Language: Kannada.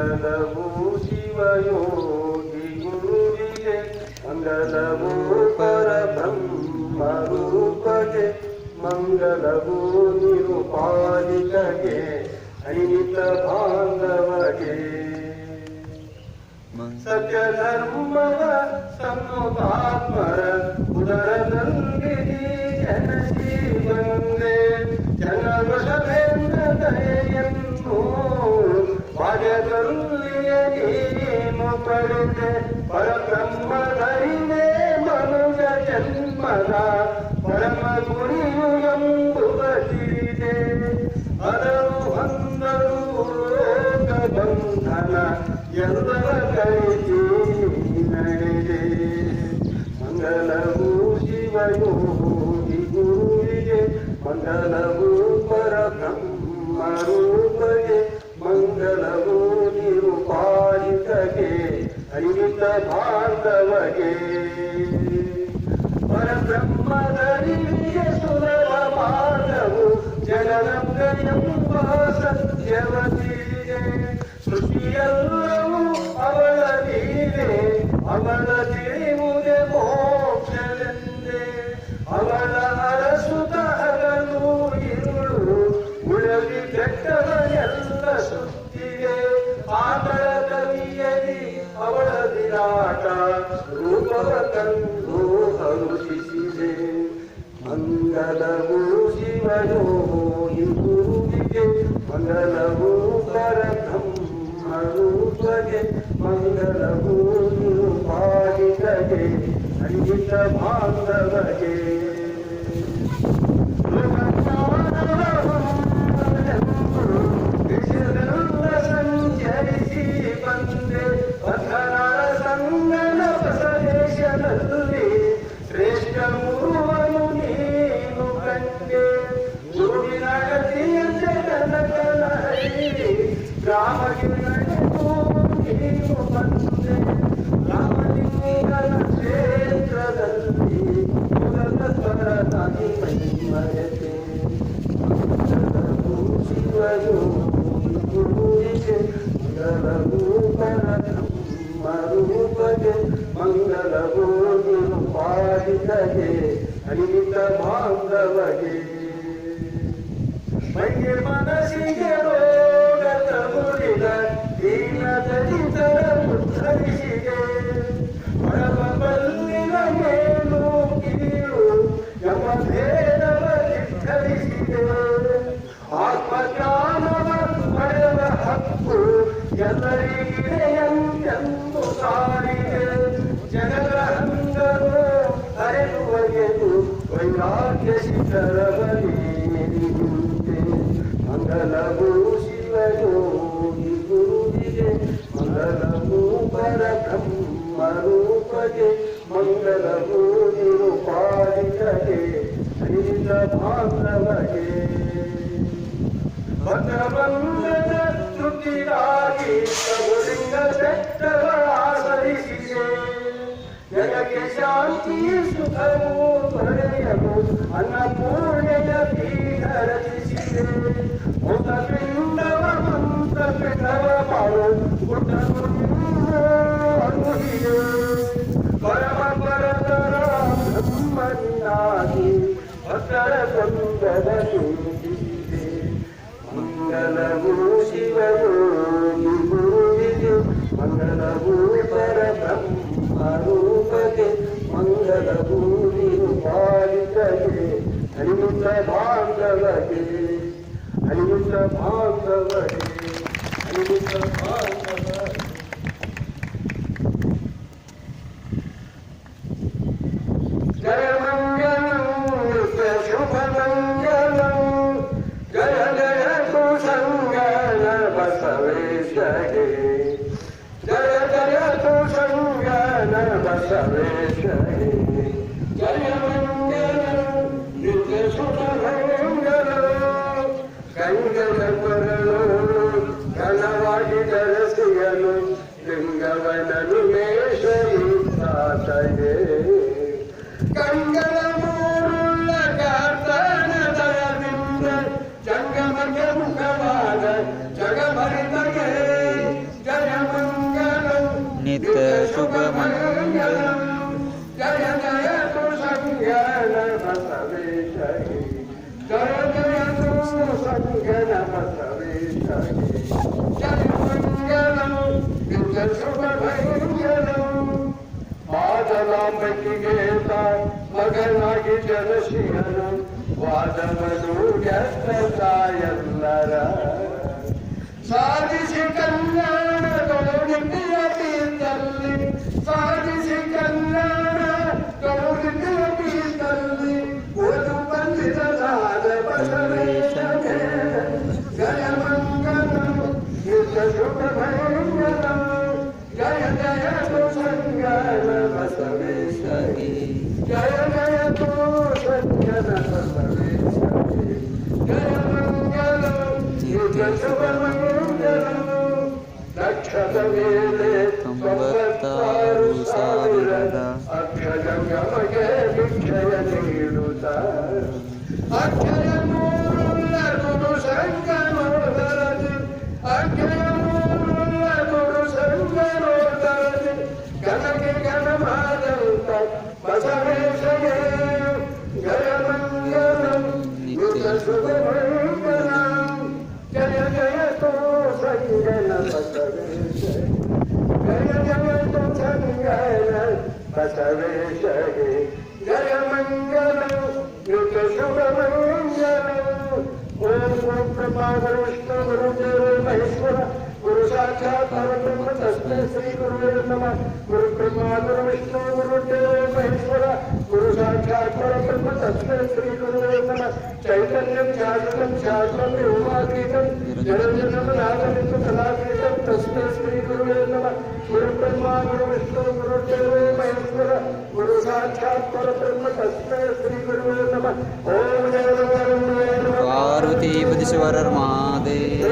ಮಂಗಲವು ಶಿವಯೋಗಿ ಗುರುವಿಗೆ ಮಂಗಲವು ಪರಬ್ರಹ್ಮ ರೂಪಗೆ ಮಂಗಲವು ನಿರುಪಾಲಿಕಗೆ ಅನಿತ ಬಾಂಧವಗೆ ಸತ್ಯ ಧರ್ಮವ ಸಂತಾತ್ಮರ ಉದರದಲ್ಲಿ ಜನಸಿ ಬಂದೆ ಜನವಶವೆಂದ ದಯೆಯನ್ನು ಭಾಗ್ಯದಲ್ಲಿಯೇ ನೀನು ಪಡೆದೆ ಪರಬ್ರಹ್ಮ ಧರಿದೆ ಮನುಜ ಜನ್ಮದ ಪರಮ ಗುರಿಯು ಎಂಬುವ ತಿಳಿದೆ ಅದರು ಹೊಂದರು ಲೋಕ ಬಂಧನ ಎಲ್ಲರ ಕೈಗೆ ನಡೆದೆ ಮಂಗಲವು ಶಿವಯೋಗಿ ಗುರುವಿಗೆ ಮಂಗಲವು ಪರಬ್ರಹ್ಮ ರೂಪಗೆ ಮಂಗಲವು ನಿರುಪಾಲಿಕಗೆ ಅನಿತ ಬಾಂಧವಗೆ ಪರಬ್ರಹ್ಮದರಿಗೆ ಸುಲಭ ಮಾರ್ಗವು ಜಗದಂಬೆಯೆಂಬ ಸತ್ಯವತಿಗೆ ಸೃಷ್ಟಿಯೆಲ್ಲವೂ ಅವಳ ಲೀಲೆ ಅವಳ ತಿಳಿಯುವುದೇ ಮೋಕ್ಷವೆಂದೇ ಅವಳ ಅರಸುತ ಹಗಲು ಇರುಳು ಉಳವಿ ಬೆಟ್ಟದ ಎಲ್ಲ ಸುತ್ತಿಗೆ ಆತಳ ಕವಿಯಲಿ ಅವಳ ವಿರಾಟ ರೂಪವ ಕಂಡು ಹರುಷಿಸಿದೆ ಮಂಗಲವು ಶಿವಯೋಗಿ ಗುರುವಿಗೆ ಮಂಗಲವು ಪರಬ್ರಹ್ಮ ರೂಪಗೆ ಮಂಗಲವು ನಿರುಪಾಲಿಕಗೆ ಅನಿತ ಬಾಂಧವಗೆ ಸಂಚರಿಸಿ ಬಂದೆ ಪಥನಾಳ ಸಂಗನ ಬಸವೇಶನಲ್ಲಿ ಶ್ರೇಷ್ಠ ಗುರುವನು ನೀನು ಕಂಡೆ ಗುರುವಿನ ಗತಿಯಂತೆ ಕನಕನ ಹರಿ ರಾಮಗೆ ನಡೆದು ನೀನು ಬಂದೆ ರಾಮಲಿಂಗನ ಕ್ಷೇತ್ರದಲ್ಲಿ ಸ್ವರನಾಗಿ ಮಹಿಮಯತೆ ಶಿವಯೋಗಿ ಗುರುವಿಗೆ ಮಂಗಲವು ಪರಬ್ರಹ್ಮ ರೂಪಗೆ ಮಂಗಲವು ನಿರುಪಾಲಿಕಗೆ ಅನಿತ ಬಾಂಧವಗೆ ಮೈಗೆ ಮನಸ್ಸಿಗೆ ರೋಗ ತಗುಲಿದ ದೀನ ದಲಿತರ ಉದ್ಧರಿಸಿದೆ ಪರಮ ಬಲ್ಲಿನ ಮೇಲು ಕೀಳು ಎಂಬ ಭೇದವ ನಿರ್ಧರಿಸಿದೆ ಆತ್ಮಜ್ಞಾನವ ಪಡೆವ ಹಕ್ಕು ಎಲ್ಲರಿಗಿದೆ ಎಂತೆಂದು ಸಾರಿಗೆ ಜನರ ಹಂಗರು ಅರೆಯುವಗೆದು ವೈರಾಗ್ಯ ಶಿಖರವೇ ನಿಂತೆ ಮಂಗಲವು ಶಿವಯೋಗಿ ಗುರುವಿಗೆ ಮಂಗಲವು ಪರಬ್ರಹ್ಮ ರೂಪಗೆ ಮಂಗಲವು ನಿರುಪಾಲಿಕಗೆ ಅನಿತ ಬಾಂಧವಗೆ ಭದ್ರಬಂಧದ ತೃಪ್ತಿಗಾಗಿ ಪ್ರಭುಲಿಂಗ ಬೆಟ್ಟವ ಆಸರಿಸಿದೆ ಜಗಕ್ಕೆ ಶಾಂತಿ ಸುಖವು ಪಡೆಯಲು ಅನ್ನಪೂರ್ಣೆಯ ಪೀಠ ರಚಿಸಿದೆ ಮುಖಪಿಂಡವ ಮಂತ್ರಪಿಂಡವ ಮಾಡು ಗುಡ್ಡನು ಅನುಹಿದೆ ಪರಮ ಪರತರ ಬ್ರಹ್ಮನಾಗಿ ಭಕ್ತರ ಸಂಗದ ಸೂಚಿಸಿದೆ ಮಂಗಲವು ಶಿವಯೋಗಿ ಗುರುವಿಗೆ ಮಂಗಲವು ಪರಬ್ರಹ್ಮ ರೂಪಗೆ ಮಂಗಲವು ನಿರುಪಾಲಿಕಗೆ ಅನಿತ ಬಾಂಧವಗೆ ಅನಿತ ಬಾಂಧವಗೆ ಅನಿತ ಬಾಂಧವಗೆ ಜಯ ಮಂಗಲಂ ನಿತ್ಯ ಶುಭ ಮಂಗಲಂ ಜಯ ಜಯ ಸುಸಂಗನ ಬಸವೇಶಗೆ ಜಯ ಜಯ ಸುಸಂಗನ ಬಸವೇಶಗೆ ಜಯ ಮಂಗಲಂ ನಿತ್ಯ ಶುಭ ಮಂಗಲಂ ಗಂಗನ ಕೊರಳು ಘನವಾಗಿ ದರಸಿಯಲು ಲಿಂಗವನನು ಮೇಷಯುತ್ತಾತಗೆ ಕಂಗಳ ಮೂರುಳ್ಳ ಗಾರ್ತನದಿಂದ ಜಂಗಮಕ್ಕೆ ಮುಖವಾದ ಜಗಭರಿತಗೆ ಜಯ नित्य शुभ मंगलम जय जय तु संगण बसवेश जय जय तु संगण बसवेश जय मंगलम नित्य शुभ मंगलम ಮಾದಲಾಂಬೆಗೆ ಮಗನಾಗಿ ಜನಶೀಲನು ವಾದವನು ಗೆದ್ದತಾಯಲ್ಲರ ಸಾಧಿಸಿ ಕಲ್ಯಾಣ ಗೌರಿಯ ತೀರ್ಥಲ್ಲಿ ಸಾಧಿಸಿ ಕಲ್ಯಾಣ ಗೌರಿಯ ತೀರ್ಥಲ್ಲಿ ಓದು ಬಂದಿರಲಾದ ಬಸವೇಶನೇ ಜಯ ಮಂಗಲಂ ನಿತ್ಯ ಶುಭ ಮಂಗಲಂ ಜಯ ಜಯ ತೋ ಸಂಗನ ಬಸವೇಶನೇ ಜಯ ಜಯ ತೋ ಸಂಗನ ಬಸವೇಶನೇ ಜಯ ಮಂಗಲಂ ನಿತ್ಯ ಶುಭ ಮಂಗಲಂ ಲಕ್ಷದ ಮೇಲೆ 96,000 ಅಕ್ಷರ ಗಮಗೆ ಭಿಕ್ಷಯ ನೀಡುತ್ತ ಅಕ್ಷರ ಮೂರುಳ್ಳ ಗುರು ಸಂಗನೋದರದಿ ಅಕ್ಷರ ಮೂರುಳ್ಳ ಗುರು ಸಂಗನೋದರದಿ ಗಣಗೆ ಗಣಮಾದಂತ ಬಸವೇಶನೇ ಜಯ ಮಂಗಲಂ ನಿತ್ಯ ಶುಭ ಮಂಗಲಂ ಜಯ ಜಯ ತೋ ಸಂಗನ ಬಸವೇಶನೇ ಜಯ ಜಯ ತೋ ಸಂಗನ ಬಸವೇಶನೇ ಜಯ ಮಂಗಲಂ ನಿತ್ಯ ಶುಭ ಮಂಗಲಂ ಓಂ ಗುರು ಬ್ರಹ್ಮ ಗುರು ವಿಷ್ಣು ಗುರು ದೇವ ಮಹೇಶ್ವರ ಗುರು ಸಾಕ್ಷಾತ್ ಪರಬ್ರಹ್ಮ ತಸ್ಮೈ ಶ್ರೀ ಗುರುವೇ ನಮಃ ಗುರು ಬ್ರಹ್ಮ ಗುರು ವಿಷ್ಣು ಗುರು ದೇವ ಮಹೇಶ್ವರ ಗುರು ಸಾಕ್ಷಾತ್ ಪರಬ್ರಹ್ಮ ತಸ್ಮೈ ಶ್ರೀ ಗುರುವೇ ನಮಃ ಚೈತನ್ಯಂ ಶಾಶ್ವತಂ ಶಾಶ್ವತಂ ವ್ಯೋಮಾತೀತಂ ಜಡಜಡಂ ನಾಗಲಿಂಗ ಕಲಾತೀತಂ ತಸ್ಮೈ ಶ್ರೀ ಗುರುವೇ ನಮಃ ಗುರು ಬ್ರಹ್ಮ ಗುರು ವಿಷ್ಣು ಗುರು ದೇವ ಮಹೇಶ್ವರ ಗುರು ಸಾಕ್ಷಾತ್ ಪರಬ್ರಹ್ಮ ತಸ್ಮೈ ಶ್ರೀ ಗುರುವೇ ನಮಃ ಓಂ ಜಯ ಪಾರ್ವತಿ ಪತಿಶ್ವರರ್ ಮಹಾದೇವ